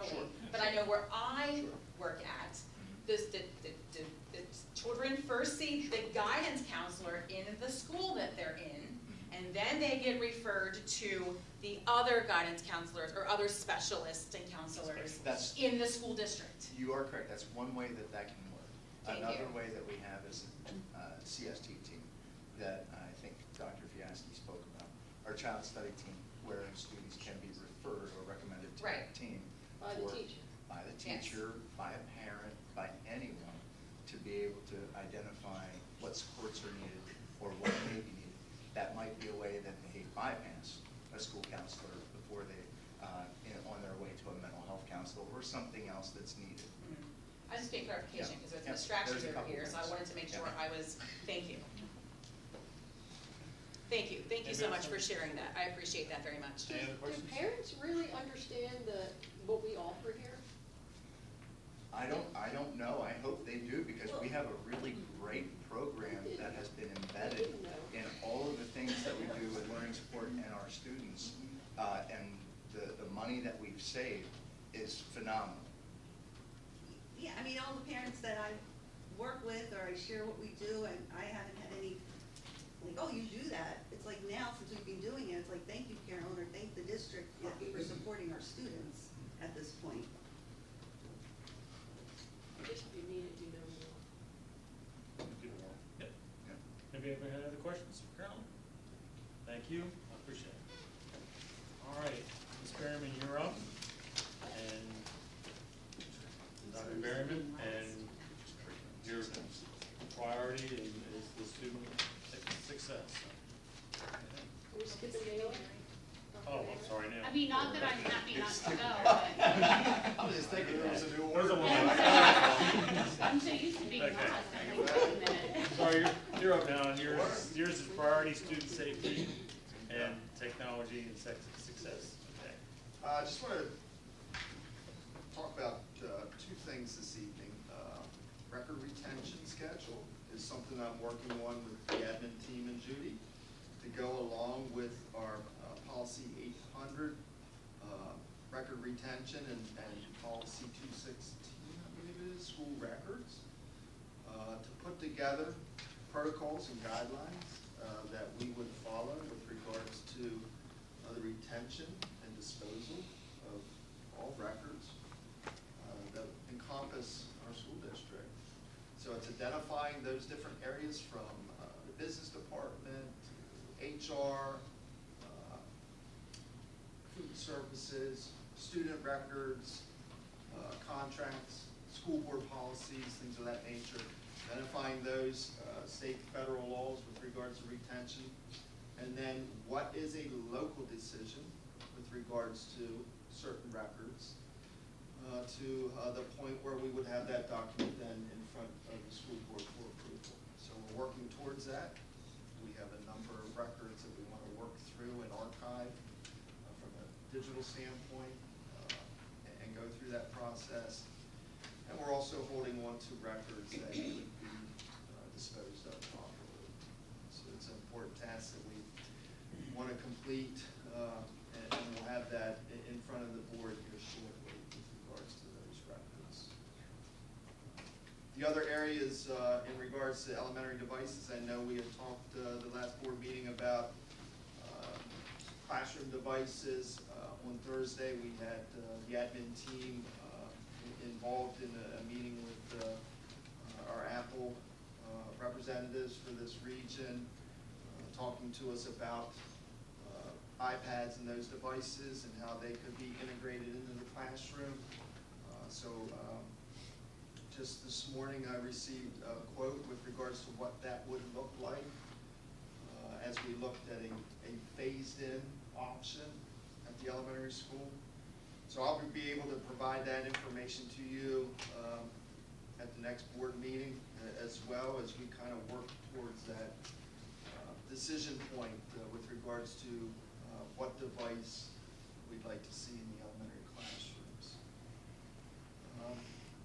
nationally, Sure. but I know where I Sure. work at, the children first see the guidance counselor in the school that they're in, and then they get referred to the other guidance counselors or other specialists and counselors in the school district. You are correct. That's one way that that can work. Thank Another you. way that we have is a CST team that I think Dr. Fiaschi spoke about. Our child study team, where students can be referred or recommended to Right. a team. By the teacher. By the Yes. teacher, by a parent, by anyone, to be able to identify what supports are needed or what may be needed. That might be a way that they bypass a school counselor before they, on their way to a mental health counselor or something else that's needed. I just need clarification because there's Yeah. distractions There's a over couple here, so I things. wanted to make sure Yeah. I was, thank you. Thank you so much for sharing that, I appreciate that very much. Do Any other questions? parents really understand what we offer here? I don't know. I hope they do, because we have a really great program that has been embedded in all of the things that we do with learning support and our students. And the money that we've saved is phenomenal. Yeah, I mean, all the parents that I work with or I share what we do, and I haven't had any, like, oh, you do that. It's like now, since we've been doing it, it's like, thank you, Carolyn, or thank the district for supporting our students at this point. Just if you needed to know more. Yep. Yeah. Have you ever had other questions for Carolyn? Thank you, I appreciate it. All right, Ms. Berryman, you're up. And Dr. Berryman, and your priority is the student success. Can we skip a day? Oh, I'm sorry, now. I mean, not that I'm happy not to go, but I was just thinking there was a new There's a order. line. I'm so used to being Okay. lost, I think, wait a minute. Sorry, you're up now, and yours is priority student safety and technology and success. Okay. I just want to talk about two things this evening. Record retention schedule is something I'm working on with the admin team and Judy to go along with our policy 800 record retention and policy 216, I believe it is, school records, to put together protocols and guidelines that we would follow with regards to the retention and disposal of all records that encompass our school district. So it's identifying those different areas from the business department, HR, food services, student records, contracts, school board policies, things of that nature. Identifying those state, federal laws with regards to retention. And then what is a local decision with regards to certain records to the point where we would have that document then in front of the school board for approval. So we're working towards that. We have a number of records that we want to work through and archive from a digital standpoint and go through that process. And we're also holding on to records that would be disposed of properly. So it's an important task that we want to complete, and we'll have that in front of the board here shortly with regards to those records. The other areas in regards to elementary devices, I know we had talked the last board meeting about classroom devices. On Thursday, we had the admin team involved in a meeting with our Apple representatives for this region, talking to us about iPads and those devices and how they could be integrated into the classroom. Just this morning I received a quote with regards to what that would look like as we looked at a phased-in option at the elementary school. So I'll be able to provide that information to you at the next board meeting, as well as we kind of work towards that decision point with regards to what device we'd like to see in the elementary classrooms.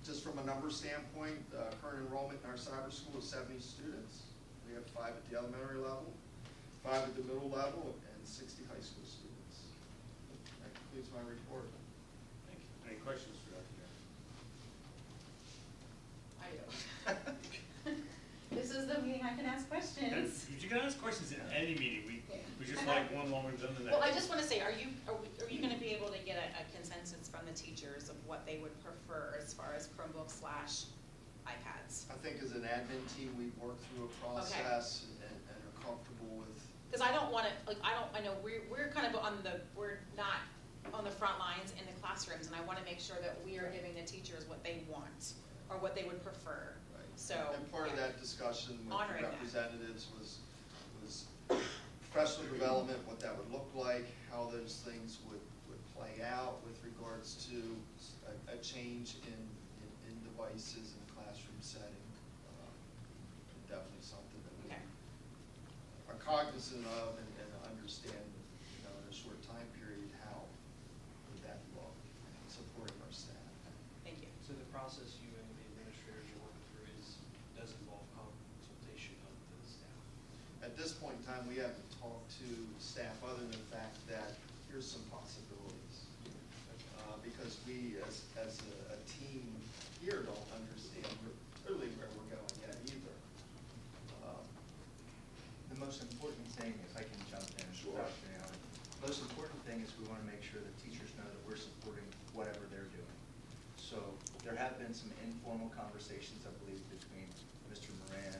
Just from a number standpoint, current enrollment in our cyber school is 70 students. We have 5 at the elementary level, 5 at the middle level, and 60 high school students. That concludes my report. Thank you. Any questions can ask questions in any meeting, we just And like one longer than the next. Well, I just wanna say, are you gonna be able to get a consensus from the teachers of what they would prefer as far as Chromebooks / iPads? I think as an admin team, we've worked through a process and are comfortable with. Cause I don't wanna, like, I know we're kind of we're not on the front lines in the classrooms, and I wanna make sure that we are giving the teachers what they want, or what they would prefer, Right. so. And part of yeah. that discussion with Honoring the that. representatives was professional development, what that would look like, how those things would play out with regards to a change in devices in a classroom setting. Definitely something that we Okay. are cognizant of and understand, in a short time period, how would that look, supporting our staff. Thank you. So the process you and the administrators are working through does involve consultation of the staff? At this point in time, we haven't talked to staff other than the fact that here's some possibilities. Because we, as a team here, don't understand really where we're going yet either. The most important thing, if I can jump in, Sure. Dr. Allen, the most important thing is we want to make sure that teachers know that we're supporting whatever they're doing. So there have been some informal conversations, I believe, between Mr. Moran,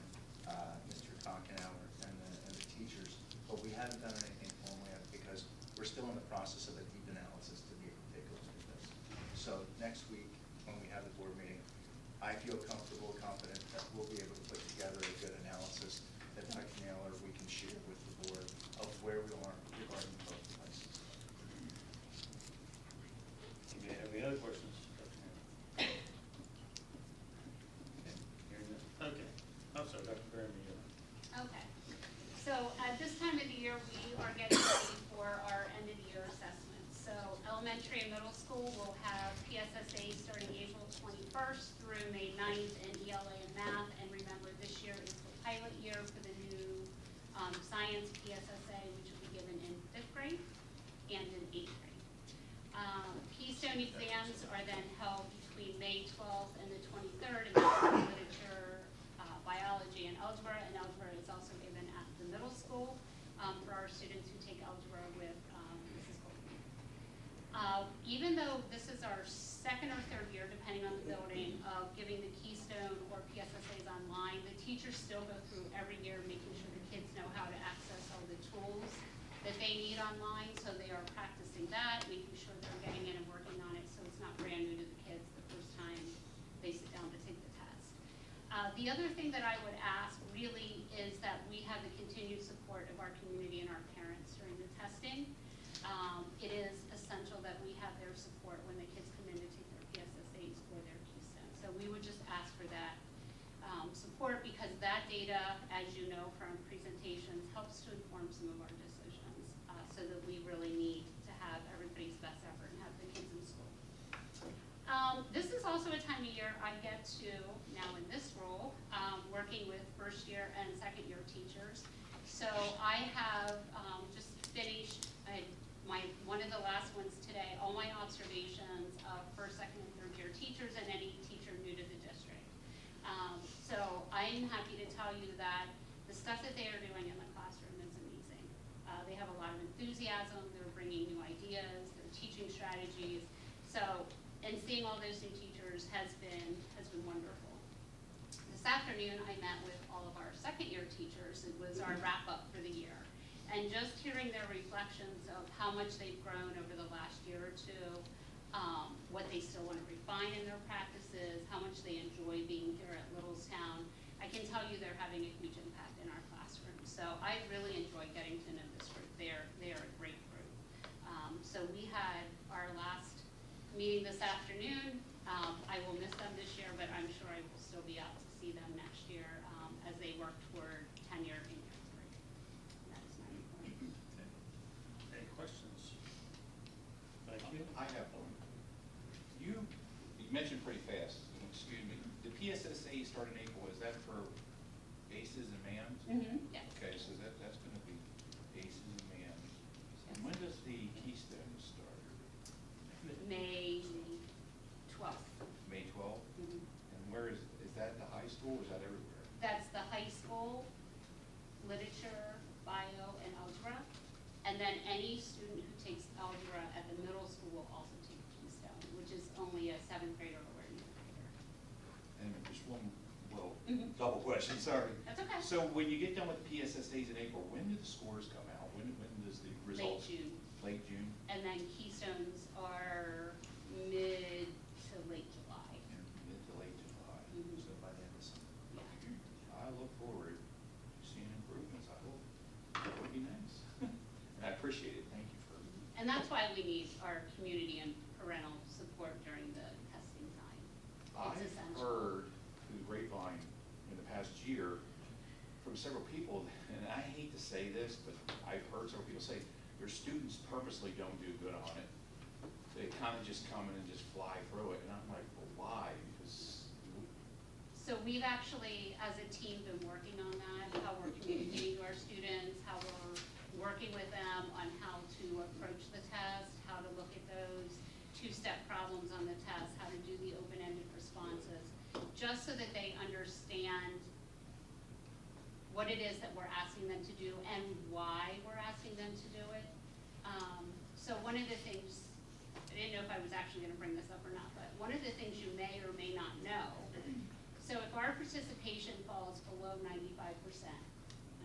Mr. Conkenauer, and the teachers, but we haven't done anything formal yet because we're still in the process of a deep analysis to be able to take a look at this. So next week, when we have the board meeting, I feel comfortable, confident that we'll be able to put together a good analysis that Dr. Naylor, we can share with the board of where we are regarding both devices. Do you have any other questions, Dr. Naylor? Hearing none. Okay, I'm sorry, Dr. Berman, you're on. Okay. So at this time of the year, we are getting ready for our end of the year assessments. So elementary and middle school will have PSSA starting April 21st through May 9th in ELA and math. And remember, this year is the pilot year for the new science PSSA, which will be given in 5th grade and in 8th grade. Keystone exams are then held between May 12th and the 23rd in literature, biology, and algebra. And algebra is also given at the middle school for our students who take algebra with Mrs. Goldman. Even though this is our second or third year, depending on the building, of giving the Keystone or PSSAs online, the teachers still go through every year making sure the kids know how to access all the tools that they need online. So they are practicing that, making sure they're getting in and working on it so it's not brand new to the kids the first time they sit down to take the test. The other thing that I would ask really is that we have the continued support of our community and our parents during the testing. It is essential that we have their support when the kids come in to take their PSSAs or their Keystone. So we would just ask for that support because that data, as you know from presentations, helps to inform some of our decisions so that we really need to have everybody's best effort and have the kids in school. This is also a time of year I get to, now in this role, working with first year and second year teachers. So I have just finished one of the last ones today, all my observations of first, second, and third year teachers and any teacher new to the district. So I'm happy to tell you that the stuff that they are doing in the classroom is amazing. They have a lot of enthusiasm, they're bringing new ideas, they're teaching strategies. So, and seeing all those new teachers has been wonderful. This afternoon, I met with all of our second year teachers. It was our wrap up for the year. And just hearing their reflections of how much they've grown over the last year or two, what they still want to refine in their practices, how much they enjoy being here at Littlestown, I can tell you they're having a huge impact in our classroom. So I really enjoy getting to know this group. They are a great group. So we had our last meeting this afternoon. I will miss them this year, but I'm sure I will still be out to see them next year as they work toward tenure in year 3. That is my report. Any questions? Thank you. I have one. You mentioned pretty fast, excuse me, the PSSA start in April, is that for ACEs and MAMs? Mm-hmm. Yes. Okay, so that's going to be ACEs and MAMs. And when does the Keystone start? May 12th. May 12th? Mhm. And where is that at the high school or is that everywhere? That's the high school, literature, seventh grader or an eighth grader. And just one little Mhm. double question, sorry. That's okay. So when you get done with the PSSAs in April, when do the scores come out? When does the results? Late June. Late June? And then Keystones are mid to late July. Mid to late July, Mhm. so by the end of summer. Yeah. I look forward to seeing improvements, I hope. That would be nice. And I appreciate it, thank you for. And that's why we need our community and parental support during the testing time. It's I've essential. heard through the grapevine in the past year from several people, and I hate to say this, but I've heard several people say their students purposely don't do good on it. They kind of just come in and just fly through it, and I'm like, well, why? Because So we've actually, as a team, been working on that, how we're communicating to our students, how we're working with them on how to approach the test, how to look at those two-step problems on the test, how to do the open-ended responses, just so that they understand what it is that we're asking them to do and why we're asking them to do it. So one of the things, I didn't know if I was actually gonna bring this up or not, but one of the things you may or may not know, so if our participation falls below 95%,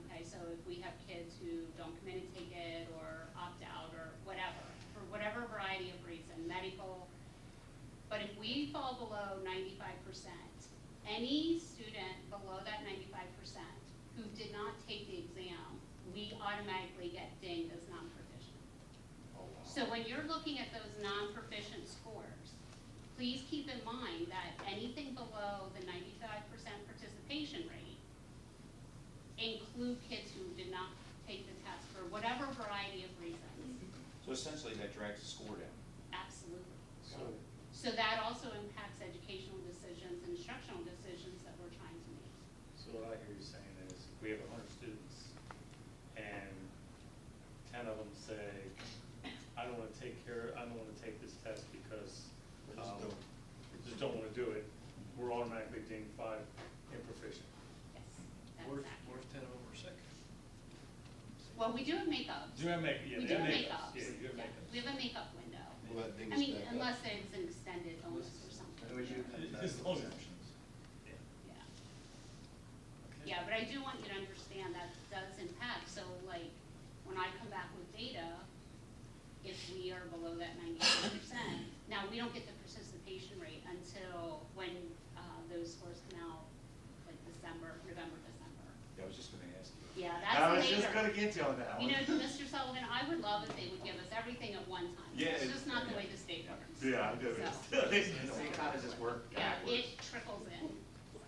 okay, so if we have kids who don't come in and take it or opt out or whatever, for whatever variety of reason, medical, but if we fall below 95%, any student below that 95% who did not take the exam, we automatically get dinged as non-proficient. oh, wow. So when you're looking at those non-proficient scores, please keep in mind that anything below the 95% participation rate include kids who did not take the test for whatever variety of reasons. So essentially that drags the score down. Absolutely. So, So that also impacts educational decisions and instructional decisions that we're trying to make. so what I hear you saying is, if we have 100 students, and 10 of them say, I don't wanna take this test because, just don't wanna do it, we're automatically deemed 5 improficient. Yes, that's What accurate. if 10 of them are sick? Well, we do have makeups. Do you have make, yeah, We they do have have makeups, makeups. yeah, you have Yeah, makeups. we have a makeup window. Well, that thing I is mean, back up. unless there's an extended illness or something. And we do have As long as- exemptions. Yeah. Yeah. Okay. Yeah, but I do want you to understand that does impact, so like, when I come back with data, if we are below that 95%, now, we don't get the participation rate until when, those scores come out, like November, December. Yeah, I was just gonna ask you. Yeah, that's I was later. just gonna get you on that one. You know, Mr. Sullivan, I would love if they would give us everything at one time. Yeah, It's just not the yeah. way the state works. Yeah, I do. So, We kind of just work yeah, backwards. it trickles in, so,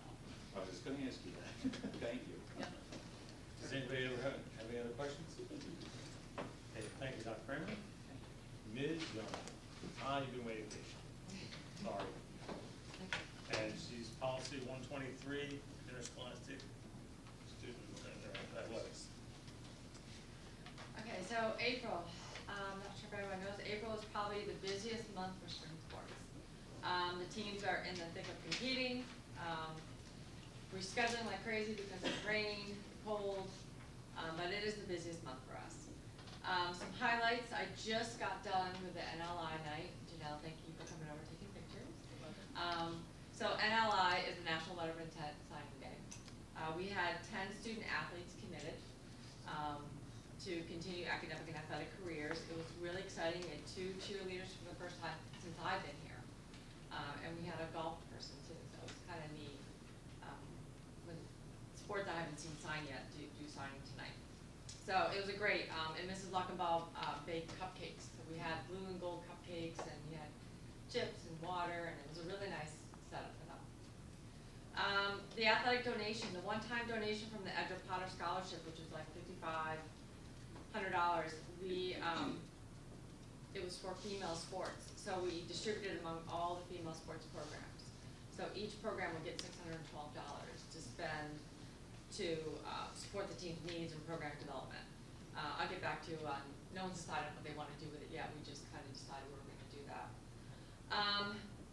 I was just gonna ask you that. Thank you. yep. Does anybody ever have any other questions? Okay, thank you, Dr. Kramer. Ms. Young, you've been waiting patiently. Sorry. And she's policy 123, interscholastic student athletics. Okay, so April, not sure if everyone knows, April is probably the busiest month for spring sports. The teams are in the thick of competing, rescheduling like crazy because of rain, cold, but it is the busiest month for us. Some highlights, I just got done with the NLI night. Janelle, thank you for coming over taking pictures. So NLI is the National Letter of Intent Signing Day. We had 10 student athletes committed to continue academic and athletic careers. It was really exciting. We had 2 cheerleaders for the first time since I've been here. And we had a golf person too, so it was kind of neat. When sports I haven't seen sign yet, do signing tonight. So it was a great, and Mrs. Luckenbaugh baked cupcakes. So we had blue and gold cupcakes, and we had chips and water, and it was a really nice setup for them. The athletic donation, the one-time donation from the Edgar Potter Scholarship, which was like $5,500, it was for female sports. So we distributed among all the female sports programs. So each program would get $612 to spend to support the team's needs and program development. I'll get back to you on, no one's decided what they want to do with it yet. We just kind of decided we're going to do that.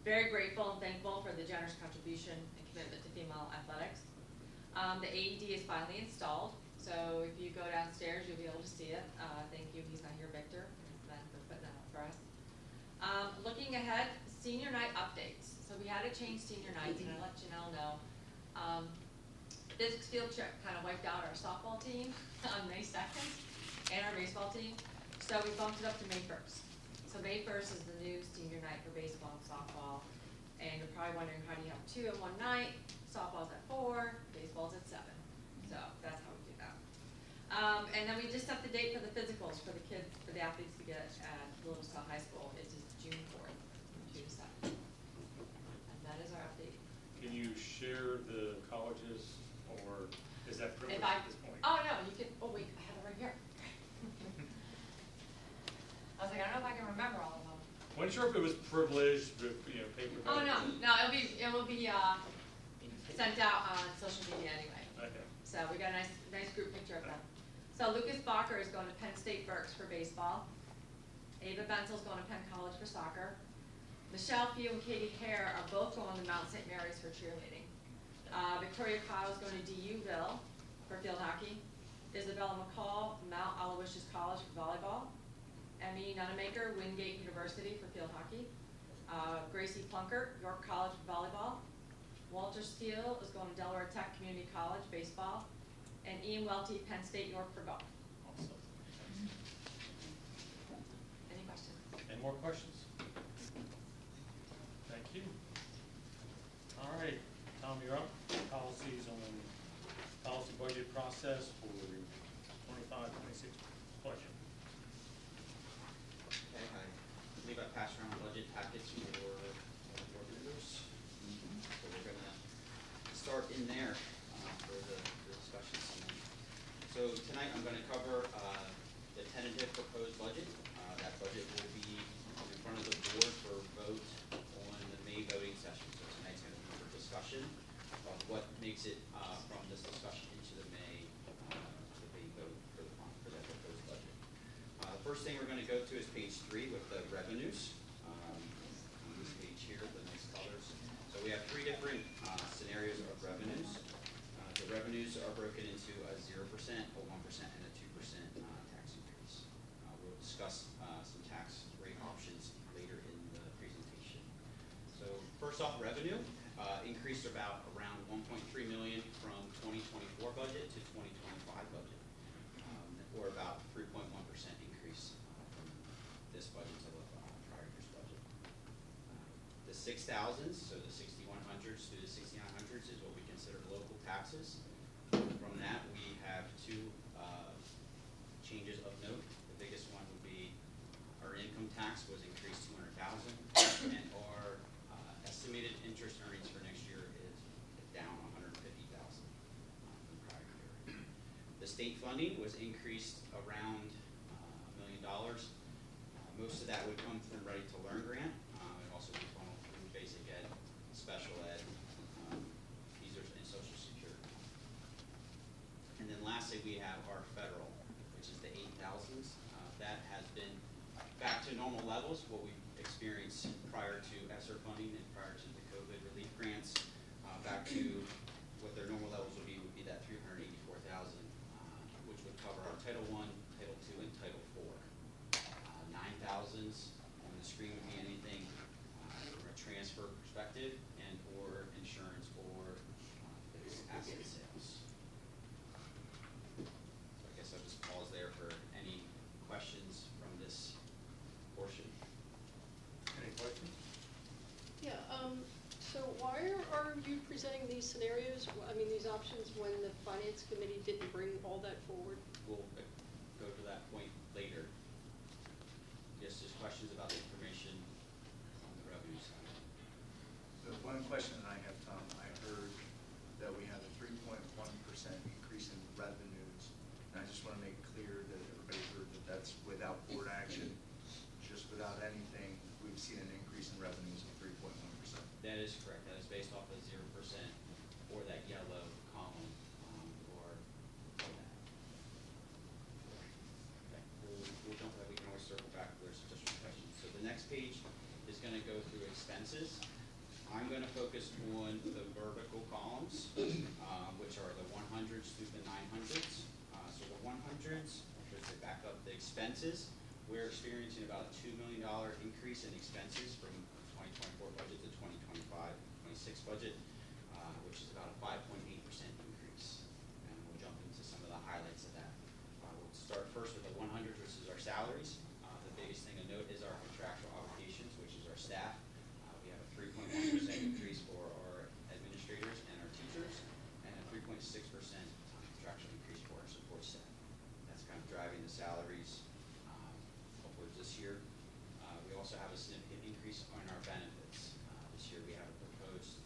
Very grateful and thankful for the generous contribution and commitment to female athletics. The AED is finally installed, so if you go downstairs, you'll be able to see it. Thank you, he's not here, Victor, for putting that up for us. Looking ahead, senior night updates. So we had to change senior nights, and I let Janelle know. This field trip kind of wiped out our softball team on May 2nd and our baseball team. So we bumped it up to May 1st. So May 1st is the new senior night for baseball and softball. And you're probably wondering, how do you have two in one night? Softball's at 4, baseball's at 7. So that's how we do that. And then we just set the date for the physicals for the kids, for the athletes to get at Williamstown High School. It is June 4th, from 2 to 7. And that is our update. Can you share the colleges, or is that privileged If I, at this point? oh no, you can, oh wait, I have it right here. I was like, I don't know if I can remember all of them. Wasn't sure if it was privileged, but, paper. Oh, no, it will be, sent out on social media anyway. Okay. So we got a nice group picture of them. So Lucas Bacher is going to Penn State Berks for baseball. Ava Benzel's going to Penn College for soccer. Michelle Few and Katie Kerr are both going to Mount St. Mary's for cheerleading. Victoria Kyle is going to DUville for field hockey. Isabella McCall, Mount Aloysius College for volleyball. Emmy Nunemaker, Wingate University for field hockey. Gracie Plunkert, York College for volleyball. Walter Steele is going to Delaware Tech Community College baseball. And Ian Welty, Penn State York for golf. Awesome. Any questions? Any more questions? Thank you. All right, Tom, you're up. Policies on policy budget process for 25-26 budget. Okay, I believe I passed around budget packets for board members. So we're gonna start in there for the discussion tonight. So tonight I'm gonna cover the tentative proposed budget. That budget will be in front of the board for vote on the May voting session. So tonight's gonna be for discussion of what makes it from this discussion into the May vote for that proposed budget. The first thing we're going to go to is page 3 with the revenues. On this page here, the nice colors. So we have 3 different scenarios of revenues. The revenues are broken into a 0%, a 1%, and a 2% tax increase. We'll discuss some tax rate options later in the presentation. So first off, revenue increased around 1.3 million from 2024 budget to 2025 budget, or about 3.1% increase from this budget to the prior year's budget. The 6,000s, so the 6,100s to the 6,900s is what we consider local taxes. From that, we have 2 changes of note. The biggest one would be our income tax was increased 200,000, and our estimated interest earnings for next year is down 150,000 from the prior year. The state funding was increased around $1 million. Most of that would come from Ready to Learn grant. It also would funnel through basic ed, special ed, these are in Social Security. And then lastly, we have our federal, which is the 8,000s. That has been back to normal levels, what we experienced prior to ESSER funding and prior to the COVID relief grants. Back to what their normal levels would be that 384,000, which would cover our Title I, Title II, and Title IV. 9,000s on the screen would be anything from a transfer perspective and or insurance or asset sales. So I guess I'll just pause there for any questions from this portion. Any questions? Yeah, so why are you presenting these scenarios, I mean, these options, when the finance committee didn't bring all that forward? We'll go to that point later. Yes, just questions about the information on the revenue side. The one question that I have, Tom, I heard that we have a 3.1% increase in revenues, and I just want to make clear that everybody heard that that's without board action, just without anything, we've seen an increase in revenues of 3.1%. That is correct. That is based off of 0% or that yellow column or that. Okay, we'll jump that. We can always circle back if there's additional questions. So the next page is going to go through expenses. I'm going to focus on the vertical columns, which are the 100s through the 900s. So the 100s, to back up the expenses, we're experiencing about a $2 million increase in expenses from 2024 budget, which is about a 5.8% increase. And we'll jump into some of the highlights of that. We'll start first with the 100, which is our salaries. The biggest thing to note is our contractual obligations, which is our staff. We have a 3.1% increase for our administrators and our teachers, and a 3.6% contractual increase for our support staff. That's kind of driving the salaries upwards this year. We also have a significant increase on our benefits. This year we have a proposed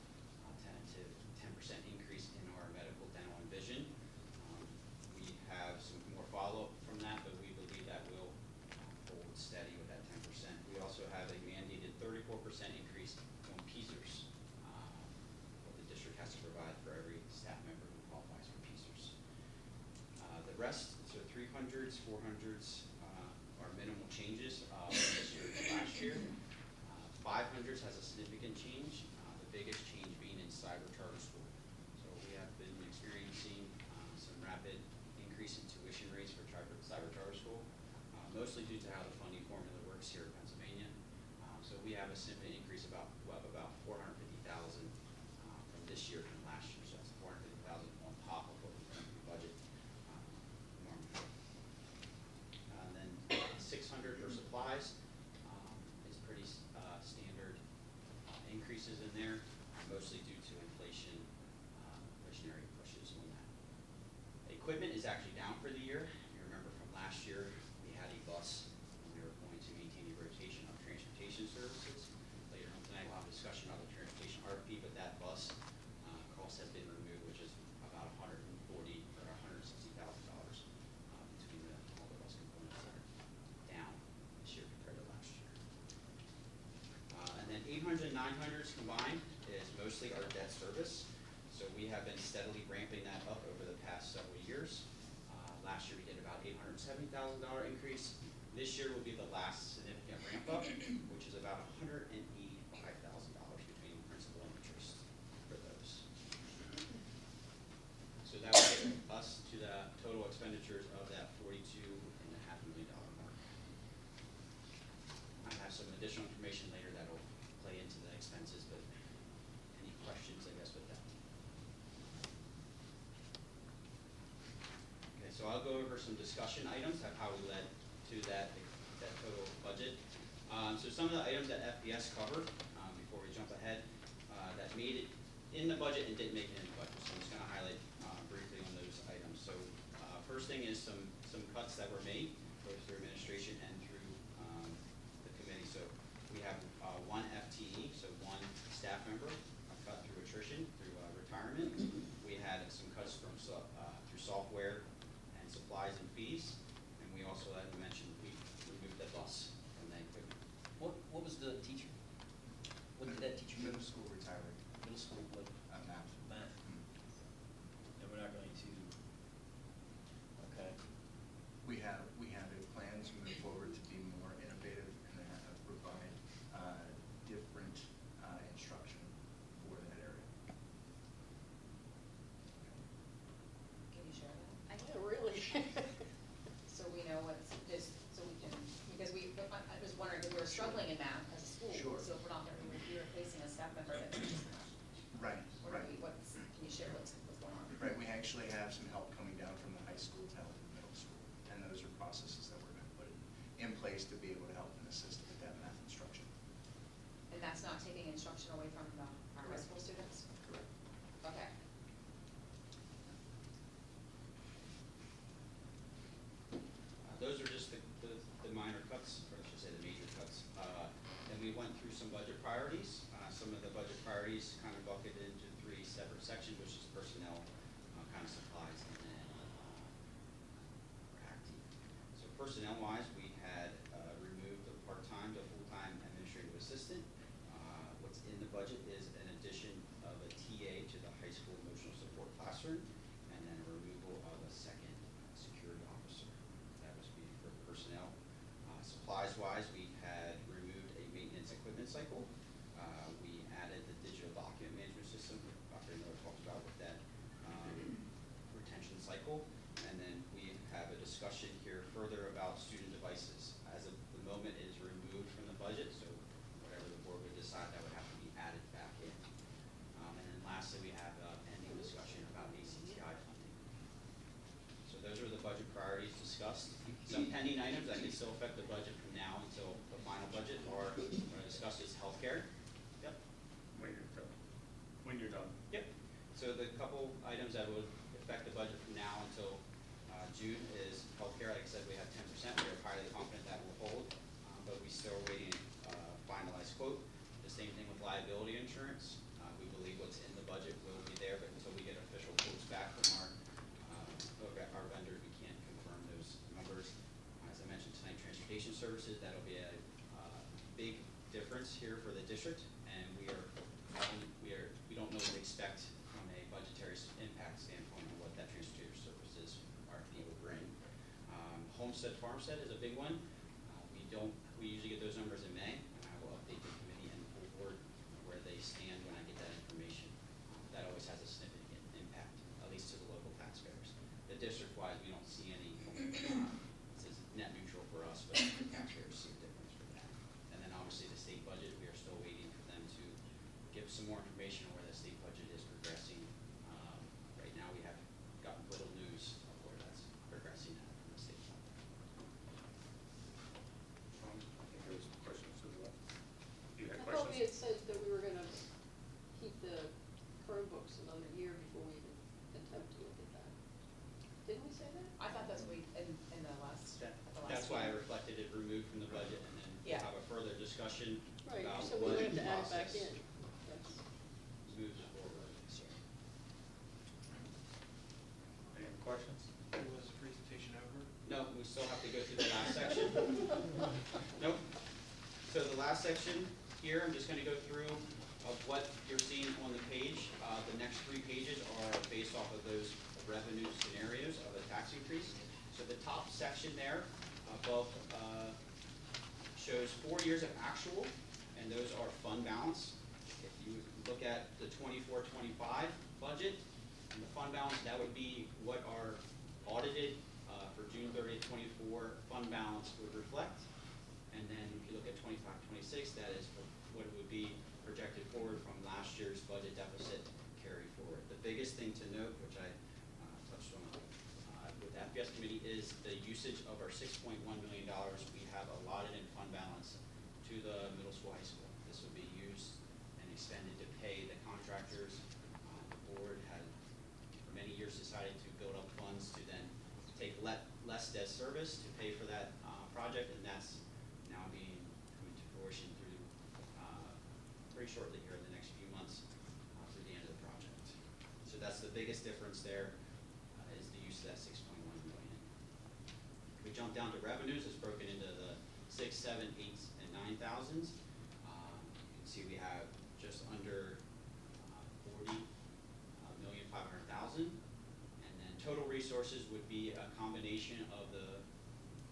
tentative 10% increase in our medical, dental, and vision. We have some more follow-up from that, but we believe that will hold steady with that 10%. We also have a mandated 34% increase on PSERS, what the district has to provide for every staff member who qualifies for PSERS. The rest, so 300s, 400s, are minimal changes this year to last year. 500s has a significant change, the biggest change being in cyber charter school. So we have been experiencing some rapid increase in tuition rates for cyber charter school, mostly due to how the funding formula works here in Pennsylvania. So we have a significant increase of about $450,000 from this year from last year. So that's $450,000 on top of what we currently budget normally. And then 600 for supplies is pretty standard increases in there, mostly due to inflation, inflationary pushes on that. Equipment is actually down for the year. You remember from last year, we had a bus, and we were going to maintain a rotation of transportation services. Later on tonight, we'll have a discussion about the transportation RFP, but that bus cost has been removed, which is about $140,000 or $160,000 between all the bus components that are down this year compared to last year. And then 800 and 900s combined is mostly our debt service. So we have been steadily ramping that up over the past several years. Last year we did about $870,000 increase. This year will be the last significant ramp up, which is about $185,000 between principal and interest for those. So that will get us to the total expenditures of that $42.5 million mark. I have some additional information later that will play into the expenses, but any questions, I guess, with that? Okay, so I'll go over some discussion items of how we led to that total budget. So some of the items that FPS covered, before we jump ahead, that made it in the budget and didn't make it in the budget. So I'm just going to highlight briefly on those items. So first thing is some cuts that were made, both through administration and through the committee. So we have one FTE, so one staff member, cut through attrition, through retirement. We had some cuts from through software and supplies and fees. And we also, as I mentioned, we removed the bus from the equipment. What was the teacher? What did that teacher do? Middle school retiring, Middle school, what? math. Math. And we're not going to, okay. We have a plan to move forward to be more innovative and provide different instruction for that area. Can you share that? Yeah, really. So we know what's this, so we can, because I was wondering, because we're struggling in math as a school. Sure. So if we're not going to be replacing a staff member that's just not. Right, What right. are we, can you share what's going on? Right, we actually have some help coming down from the high school to help the middle school. And those are processes that we're going to put in place to be able to help and assist with that math instruction. And that's not taking instruction away from our high Correct. school students? Correct. Okay. Those are just the minor cuts, or I should say the major cuts. And we went through some budget priorities. Some of the budget priorities kind of bucketed into three separate sections, which is personnel, kind of supplies, and then active. So personnel-wise, we had removed the part-time to full-time administrative assistant. What's in the budget is an addition of a TA to the high school emotional support classroom, and then a removal of a second security officer. That was for personnel. Supplies-wise, we had removed a maintenance equipment cycle. We added the digital document management system, Dr. Miller talked about with that retention cycle. And then we have a discussion here further about student devices. As of the moment, it is removed from the budget, so whatever the board would decide, that would have to be added back in. And discussed. Some pending items that can still affect the budget from now until the final budget are, what I discussed is healthcare. Yep. When you're done. Yep. So the couple items that would affect the budget from now until June is healthcare. Like I said, we have 10%. We are highly confident that will hold, but we still are waiting finalized quote. The same thing with liability insurance. We believe what's in the budget will be there, but until we get official quotes back from our vendors, we can't confirm those numbers. As I mentioned tonight, transportation services, that'll be a big difference here for the district, and we don't know what to expect from a budgetary impact standpoint on what that transportation services RFP will bring. Homestead Farmstead is a big one. We usually get those numbers in May, and I will update the committee and the full board where they stand when I get that information. That always has a significant impact, at least to the local taxpayers. The district-wise, we don't see any, this is net neutral for us, but the taxpayers see a difference for that. And then obviously the state budget, we are still waiting for them to give some more information on where the state budget is progressing. Right now, we have gotten little news of where that's progressing at from the state side. I think there was some questions to the left. You had I thought we questions? had said that we were gonna keep the Chromebooks another year before we even attempt to look at that. Didn't we say that? I thought that's what we, in the last, at the last. That's why I meeting. reflected it removed from the budget, and then we'll Yeah. have a further discussion Right, about so we what would have to add it back process in. That's, moves forward. So, Any other questions? Was the presentation over? no, we still have to go through the last section. Nope. So the last section here, I'm just gonna go through of what you're seeing on the page. The next 3 pages are based off of those revenue scenarios of a tax increase. So the top section there above shows 4 years of actual, and those are fund balance. If you look at the 24-25 budget and the fund balance, that would be what our audited for June 30th, 24 fund balance would reflect. And then if you look at 25-26, that is what it would be projected forward from last year's budget deficit carry forward. The biggest thing to note, which I touched on with the FPS committee, is the usage of our $6.1 million we have allotted in fund balance to the middle school, high school. This would be used and expended to pay the contractors. The board had for many years decided to build up funds to then take less debt service to pay for that project, and that's now coming to fruition through very shortly here in the next few months through the end of the project. So that's the biggest difference there is the use of that $6.1 million. If we jump down to revenues, it's broken into the 6, 7, 8, and 9,000s. You can see we have just under 40,500,000, and then total resources would be a combination of the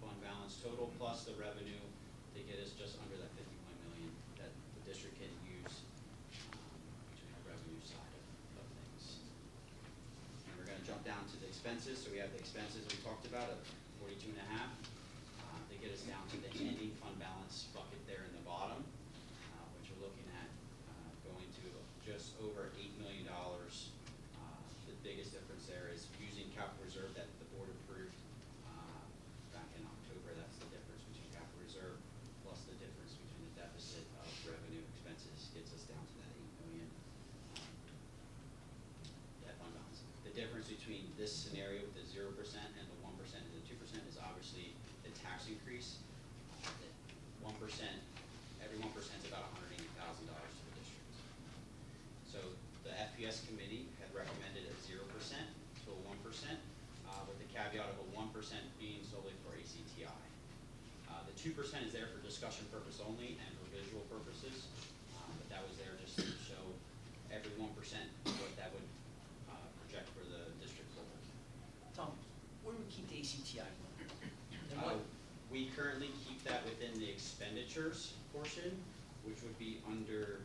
fund balance total plus the revenue to get us just under that 51 million that the district can use between the revenue side of things. And we're gonna jump down to the expenses. So we have the expenses we talked about of 42.5. They get us down to the ending fund balance bucket there in the bottom, which we're looking at going to just over $8 million. The biggest difference there is using capital reserve that the board approved back in October. That's the difference between capital reserve plus the difference between the deficit of revenue expenses gets us down to that $8 million. That fund balance. The difference between this scenario with the 0% and the 1% and the 2% is obviously the tax increase. 1%, every 1% is about $180,000 to the district. So the FPS committee had recommended a 0% to a 1%, with the caveat of a 1% being solely for ACTI. The 2% is there for discussion purpose only and for visual purposes, but that was there just to show every 1% what that would project for the district forward. Tom, where do we keep the ACTI? And what, We currently keep that within the expenditures portion, which would be under